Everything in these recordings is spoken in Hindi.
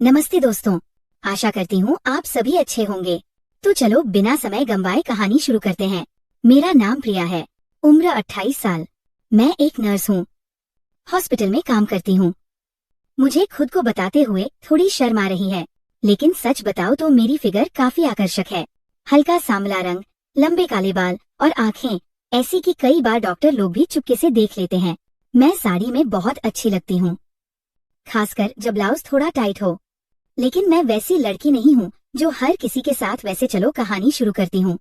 नमस्ते दोस्तों, आशा करती हूँ आप सभी अच्छे होंगे। तो चलो बिना समय गंवाए कहानी शुरू करते हैं। मेरा नाम प्रिया है, उम्र 28 साल। मैं एक नर्स हूँ, हॉस्पिटल में काम करती हूँ। मुझे खुद को बताते हुए थोड़ी शर्म आ रही है, लेकिन सच बताओ तो मेरी फिगर काफी आकर्षक है। हल्का सांवला रंग, लंबे काले बाल और आँखें ऐसी कि कई बार डॉक्टर लोग भी चुपके से देख लेते हैं। मैं साड़ी में बहुत अच्छी लगती हूँ, खासकर जब ब्लाउज थोड़ा टाइट हो। लेकिन मैं वैसी लड़की नहीं हूँ जो हर किसी के साथ वैसे चलो कहानी शुरू करती हूँ।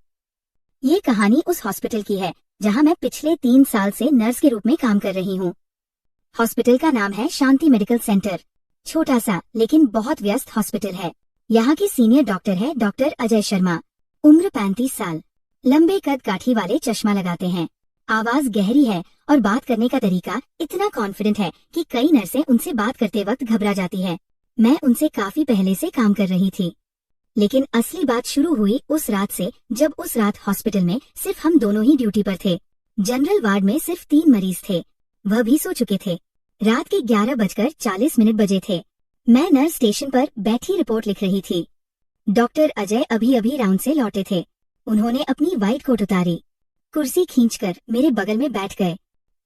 ये कहानी उस हॉस्पिटल की है जहाँ मैं पिछले 3 साल से नर्स के रूप में काम कर रही हूँ। हॉस्पिटल का नाम है शांति मेडिकल सेंटर। छोटा सा लेकिन बहुत व्यस्त हॉस्पिटल है। यहाँ के सीनियर डॉक्टर है डॉक्टर अजय शर्मा। उम्र 35 साल, लंबे कद काठी वाले, चश्मा लगाते हैं। आवाज गहरी है और बात करने का तरीका इतना कॉन्फिडेंट है कि कई नर्सें उनसे बात करते वक्त घबरा जाती है। मैं उनसे काफी पहले से काम कर रही थी, लेकिन असली बात शुरू हुई उस रात से जब उस रात हॉस्पिटल में सिर्फ हम दोनों ही ड्यूटी पर थे। जनरल वार्ड में सिर्फ 3 मरीज थे, वह भी सो चुके थे। रात के 11:40 बजे थे। मैं नर्स स्टेशन पर बैठी रिपोर्ट लिख रही थी। डॉक्टर अजय अभी अभी राउंड से लौटे थे। उन्होंने अपनी व्हाइट कोट उतारी, कुर्सी खींचकर मेरे बगल में बैठ गए।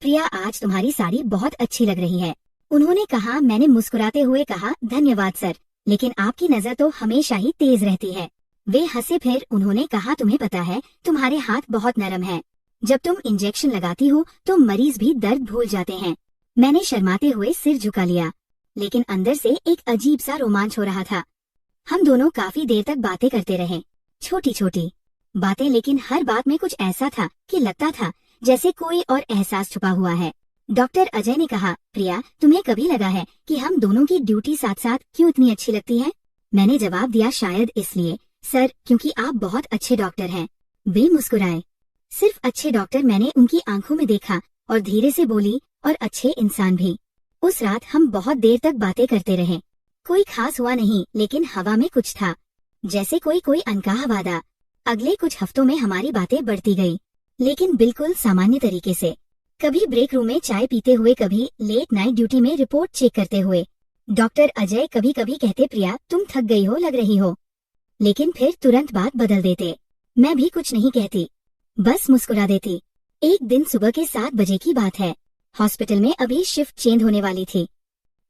प्रिया, आज तुम्हारी साड़ी बहुत अच्छी लग रही है, उन्होंने कहा। मैंने मुस्कुराते हुए कहा, धन्यवाद सर, लेकिन आपकी नजर तो हमेशा ही तेज रहती है। वे हंसे। फिर उन्होंने कहा, तुम्हें पता है तुम्हारे हाथ बहुत नरम हैं। जब तुम इंजेक्शन लगाती हो तो मरीज भी दर्द भूल जाते हैं। मैंने शर्माते हुए सिर झुका लिया, लेकिन अंदर से एक अजीब सा रोमांच हो रहा था। हम दोनों काफी देर तक बातें करते रहे, छोटी छोटी बातें, लेकिन हर बात में कुछ ऐसा था कि लगता था जैसे कोई और एहसास छुपा हुआ है। डॉक्टर अजय ने कहा, प्रिया, तुम्हें कभी लगा है कि हम दोनों की ड्यूटी साथ साथ क्यों इतनी अच्छी लगती है? मैंने जवाब दिया, शायद इसलिए सर, क्योंकि आप बहुत अच्छे डॉक्टर हैं। वे मुस्कुराए। सिर्फ अच्छे डॉक्टर? मैंने उनकी आंखों में देखा और धीरे से बोली, और अच्छे इंसान भी। उस रात हम बहुत देर तक बातें करते रहे। कोई खास हुआ नहीं, लेकिन हवा में कुछ था, जैसे कोई अनकहा वादा। अगले कुछ हफ्तों में हमारी बातें बढ़ती गई, लेकिन बिल्कुल सामान्य तरीके से। कभी ब्रेक रूम में चाय पीते हुए, कभी लेट नाइट ड्यूटी में रिपोर्ट चेक करते हुए। डॉक्टर अजय कभी कभी कहते, प्रिया तुम थक गई हो लग रही हो, लेकिन फिर तुरंत बात बदल देते। मैं भी कुछ नहीं कहती, बस मुस्कुरा देती। एक दिन सुबह के 7 बजे की बात है। हॉस्पिटल में अभी शिफ्ट चेंज होने वाली थी।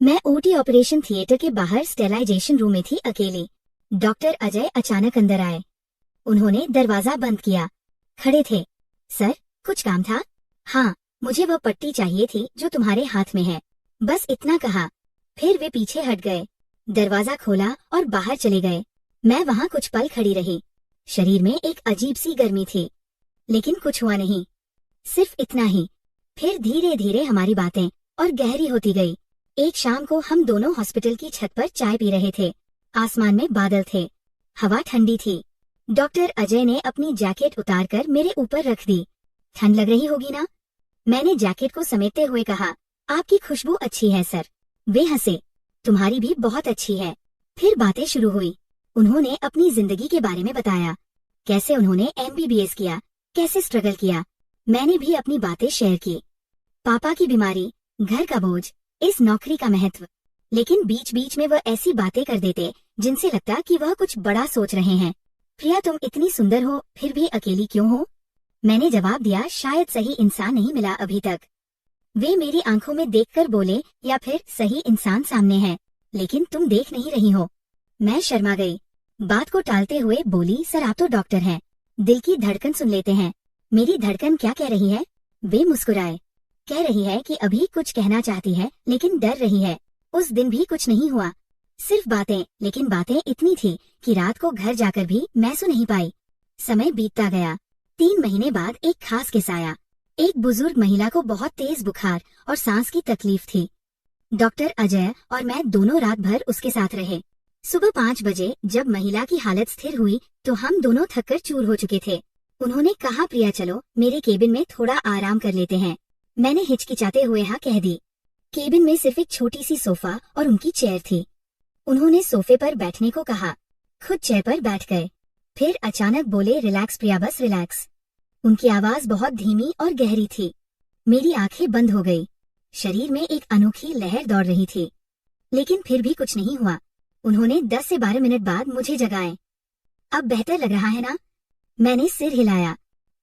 मैं ओटी ऑपरेशन थिएटर के बाहर स्टेलाइजेशन रूम में थी, अकेली। डॉक्टर अजय अचानक अंदर आए। उन्होंने दरवाजा बंद किया। खड़े थे। सर, कुछ काम था? हाँ, मुझे वह पट्टी चाहिए थी जो तुम्हारे हाथ में है, बस इतना कहा। फिर वे पीछे हट गए, दरवाजा खोला और बाहर चले गए। मैं वहाँ कुछ पल खड़ी रही। शरीर में एक अजीब सी गर्मी थी, लेकिन कुछ हुआ नहीं, सिर्फ इतना ही। फिर धीरे धीरे हमारी बातें और गहरी होती गई। एक शाम को हम दोनों हॉस्पिटल की छत पर चाय पी रहे थे। आसमान में बादल थे, हवा ठंडी थी। डॉक्टर अजय ने अपनी जैकेट उतारकर मेरे ऊपर रख दी। ठंड लग रही होगी ना? मैंने जैकेट को समेटते हुए कहा। आपकी खुशबू अच्छी है सर। वे हंसे। तुम्हारी भी बहुत अच्छी है। फिर बातें शुरू हुई। उन्होंने अपनी जिंदगी के बारे में बताया, कैसे उन्होंने MBBS किया, कैसे स्ट्रगल किया। मैंने भी अपनी बातें शेयर की, पापा की बीमारी, घर का बोझ, इस नौकरी का महत्व। लेकिन बीच बीच में वह ऐसी बातें कर देते जिनसे लगता कि वह कुछ बड़ा सोच रहे हैं। प्रिया, तुम इतनी सुंदर हो, फिर भी अकेली क्यों हो? मैंने जवाब दिया, शायद सही इंसान नहीं मिला अभी तक। वे मेरी आंखों में देखकर बोले, या फिर सही इंसान सामने है, लेकिन तुम देख नहीं रही हो। मैं शर्मा गई। बात को टालते हुए बोली, सर आप तो डॉक्टर हैं, दिल की धड़कन सुन लेते हैं। मेरी धड़कन क्या कह रही है? वे मुस्कुराए। कह रही है कि अभी कुछ कहना चाहती है, लेकिन डर रही है। उस दिन भी कुछ नहीं हुआ, सिर्फ बातें, लेकिन बातें इतनी थी कि रात को घर जाकर भी मैं सो नहीं पाई। समय बीतता गया। 3 महीने बाद एक खास किस्सा आया। एक बुजुर्ग महिला को बहुत तेज बुखार और सांस की तकलीफ थी। डॉक्टर अजय और मैं दोनों रात भर उसके साथ रहे। सुबह 5 बजे जब महिला की हालत स्थिर हुई तो हम दोनों थककर चूर हो चुके थे। उन्होंने कहा, प्रिया चलो मेरे केबिन में थोड़ा आराम कर लेते हैं। मैंने हिचकिचाते हुए हाँ कह दी। केबिन में सिर्फ एक छोटी सी सोफा और उनकी चेयर थी। उन्होंने सोफे पर बैठने को कहा, खुद चेयर पर बैठ गए। फिर अचानक बोले, रिलैक्स प्रिया, बस रिलैक्स। उनकी आवाज बहुत धीमी और गहरी थी। मेरी आंखें बंद हो गई। शरीर में एक अनोखी लहर दौड़ रही थी, लेकिन फिर भी कुछ नहीं हुआ। उन्होंने 10 से 12 मिनट बाद मुझे जगाए। अब बेहतर लग रहा है ना? मैंने सिर हिलाया।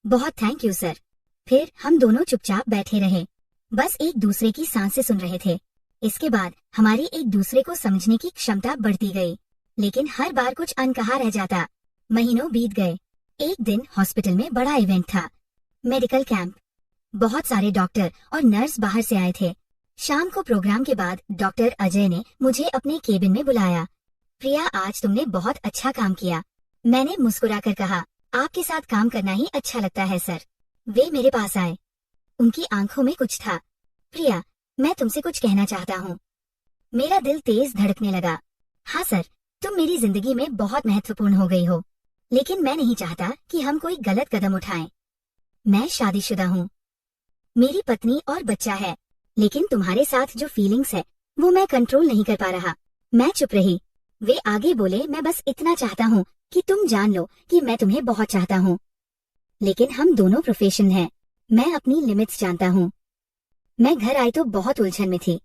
बहुत थैंक यू सर। फिर हम दोनों चुपचाप बैठे रहे, बस एक दूसरे की सांसें सुन रहे थे। इसके बाद हमारी एक दूसरे को समझने की क्षमता बढ़ती गई, लेकिन हर बार कुछ अनकहा रह जाता। महीनों बीत गए। एक दिन हॉस्पिटल में बड़ा इवेंट था, मेडिकल कैंप। बहुत सारे डॉक्टर और नर्स बाहर से आए थे। शाम को प्रोग्राम के बाद डॉक्टर अजय ने मुझे अपने केबिन में बुलाया। प्रिया, आज तुमने बहुत अच्छा काम किया। मैंने मुस्कुराकर कहा, आपके साथ काम करना ही अच्छा लगता है सर। वे मेरे पास आए। उनकी आंखों में कुछ था। प्रिया, मैं तुमसे कुछ कहना चाहता हूँ। मेरा दिल तेज धड़कने लगा। हाँ सर, तुम मेरी जिंदगी में बहुत महत्वपूर्ण हो गई हो, लेकिन मैं नहीं चाहता कि हम कोई गलत कदम उठाएं। मैं शादीशुदा हूँ, मेरी पत्नी और बच्चा है, लेकिन तुम्हारे साथ जो फीलिंग्स है वो मैं कंट्रोल नहीं कर पा रहा। मैं चुप रही। वे आगे बोले, मैं बस इतना चाहता हूँ कि तुम जान लो कि मैं तुम्हें बहुत चाहता हूँ, लेकिन हम दोनों प्रोफेशनल हैं। मैं अपनी लिमिट्स जानता हूँ। मैं घर आई तो बहुत उलझन में थी।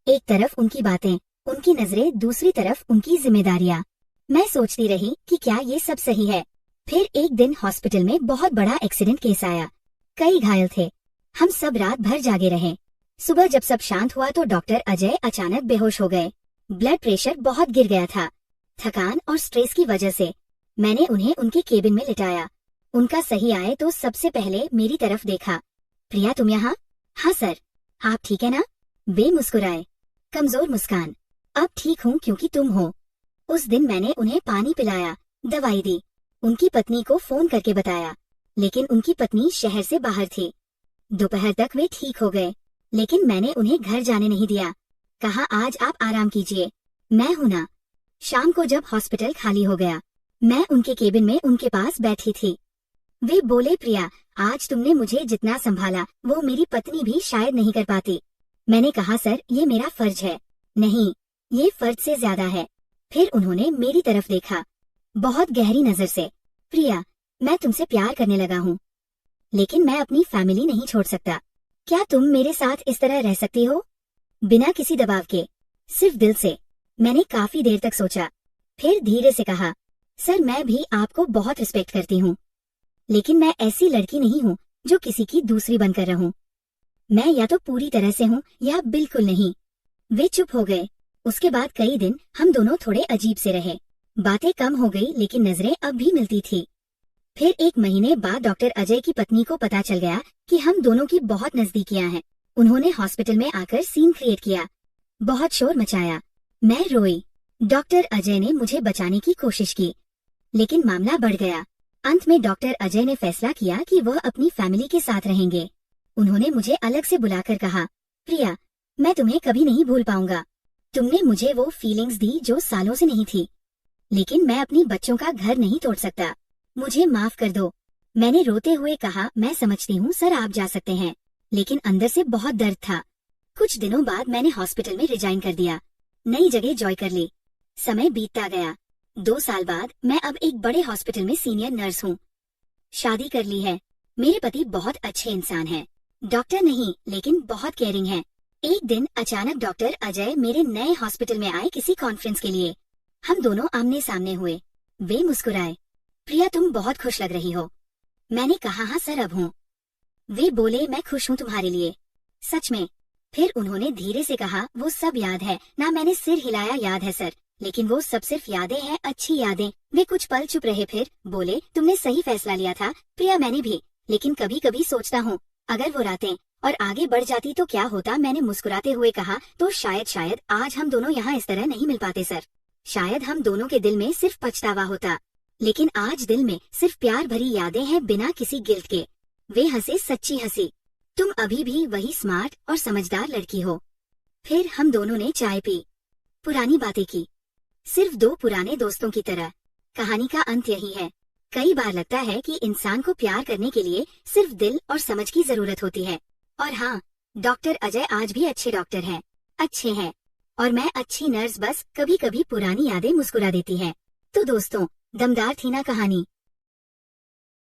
एक तरफ उनकी बातें, उनकी नजरें, दूसरी तरफ उनकी जिम्मेदारियां। मैं सोचती रही कि क्या ये सब सही है। फिर एक दिन हॉस्पिटल में बहुत बड़ा एक्सीडेंट केस आया। कई घायल थे। हम सब रात भर जागे रहे। सुबह जब सब शांत हुआ तो डॉक्टर अजय अचानक बेहोश हो गए। ब्लड प्रेशर बहुत गिर गया था। थकान और स्ट्रेस की वजह से मैंने उन्हें उनके केबिन में लिटाया। उनका सही आए तो सबसे पहले मेरी तरफ देखा। प्रिया, तुम यहाँ? हाँ सर। आप ठीक है ना? वे मुस्कुराए, कमजोर मुस्कान। अब ठीक हूँ क्योंकि तुम हो। उस दिन मैंने उन्हें पानी पिलाया, दवाई दी, उनकी पत्नी को फोन करके बताया, लेकिन उनकी पत्नी शहर से बाहर थी। दोपहर तक वे ठीक हो गए, लेकिन मैंने उन्हें घर जाने नहीं दिया। कहा, आज आप आराम कीजिए, मैं हूं ना। शाम को जब हॉस्पिटल खाली हो गया, मैं उनके केबिन में उनके पास बैठी थी। वे बोले, प्रिया, आज तुमने मुझे जितना संभाला वो मेरी पत्नी भी शायद नहीं कर पाती। मैंने कहा, सर, ये मेरा फर्ज है। नहीं, ये फर्ज से ज्यादा है। फिर उन्होंने मेरी तरफ देखा, बहुत गहरी नजर से। प्रिया, मैं तुमसे प्यार करने लगा हूँ, लेकिन मैं अपनी फैमिली नहीं छोड़ सकता। क्या तुम मेरे साथ इस तरह रह सकती हो? बिना किसी दबाव के, सिर्फ दिल से। मैंने काफी देर तक सोचा, फिर धीरे से कहा, सर, मैं भी आपको बहुत रिस्पेक्ट करती हूँ, लेकिन मैं ऐसी लड़की नहीं हूँ जो किसी की दूसरी बनकर रहूं। मैं या तो पूरी तरह से हूँ या बिल्कुल नहीं। वे चुप हो गए। उसके बाद कई दिन हम दोनों थोड़े अजीब से रहे। बातें कम हो गई, लेकिन नजरें अब भी मिलती थी। फिर एक महीने बाद डॉक्टर अजय की पत्नी को पता चल गया कि हम दोनों की बहुत नजदीकियां हैं। उन्होंने हॉस्पिटल में आकर सीन क्रिएट किया, बहुत शोर मचाया। मैं रोई। डॉक्टर अजय ने मुझे बचाने की कोशिश की, लेकिन मामला बढ़ गया। अंत में डॉक्टर अजय ने फैसला किया कि वह अपनी फैमिली के साथ रहेंगे। उन्होंने मुझे अलग से बुलाकर कहा, प्रिया, मैं तुम्हें कभी नहीं भूल पाऊंगा। तुमने मुझे वो फीलिंग्स दी जो सालों से नहीं थी, लेकिन मैं अपनी बच्चों का घर नहीं तोड़ सकता। मुझे माफ कर दो। मैंने रोते हुए कहा, मैं समझती हूँ सर, आप जा सकते हैं, लेकिन अंदर से बहुत दर्द था। कुछ दिनों बाद मैंने हॉस्पिटल में रिजाइन कर दिया, नई जगह जॉय कर ली। समय बीतता गया। 2 साल बाद मैं अब एक बड़े हॉस्पिटल में सीनियर नर्स हूँ। शादी कर ली है। मेरे पति बहुत अच्छे इंसान हैं, डॉक्टर नहीं लेकिन बहुत केयरिंग हैं। एक दिन अचानक डॉक्टर अजय मेरे नए हॉस्पिटल में आए किसी कॉन्फ्रेंस के लिए। हम दोनों आमने सामने हुए। वे मुस्कुराए, प्रिया, तुम बहुत खुश लग रही हो। मैंने कहा, हाँ सर, अब हूँ। वे बोले, मैं खुश हूँ तुम्हारे लिए। सच में? फिर उन्होंने धीरे से कहा, वो सब याद है ना? मैंने सिर हिलाया, याद है सर, लेकिन वो सब सिर्फ यादें हैं, अच्छी यादें। वे कुछ पल चुप रहे, फिर बोले, तुमने सही फैसला लिया था प्रिया, मैंने भी, लेकिन कभी कभी सोचता हूँ अगर वो रातें और आगे बढ़ जाती तो क्या होता। मैंने मुस्कुराते हुए कहा, तो शायद आज हम दोनों यहाँ इस तरह नहीं मिल पाते सर। शायद हम दोनों के दिल में सिर्फ पछतावा होता, लेकिन आज दिल में सिर्फ प्यार भरी यादें हैं, बिना किसी गिल्ट के। वे हंसे, सच्ची हंसी। तुम अभी भी वही स्मार्ट और समझदार लड़की हो। फिर हम दोनों ने चाय पी, पुरानी बातें की, सिर्फ 2 पुराने दोस्तों की तरह। कहानी का अंत यही है। कई बार लगता है कि इंसान को प्यार करने के लिए सिर्फ दिल और समझ की जरूरत होती है। और हाँ, डॉक्टर अजय आज भी अच्छे डॉक्टर हैं, अच्छे हैं, और मैं अच्छी नर्स। बस कभी कभी पुरानी यादें मुस्कुरा देती हैं। तो दोस्तों, दमदार थी ना कहानी?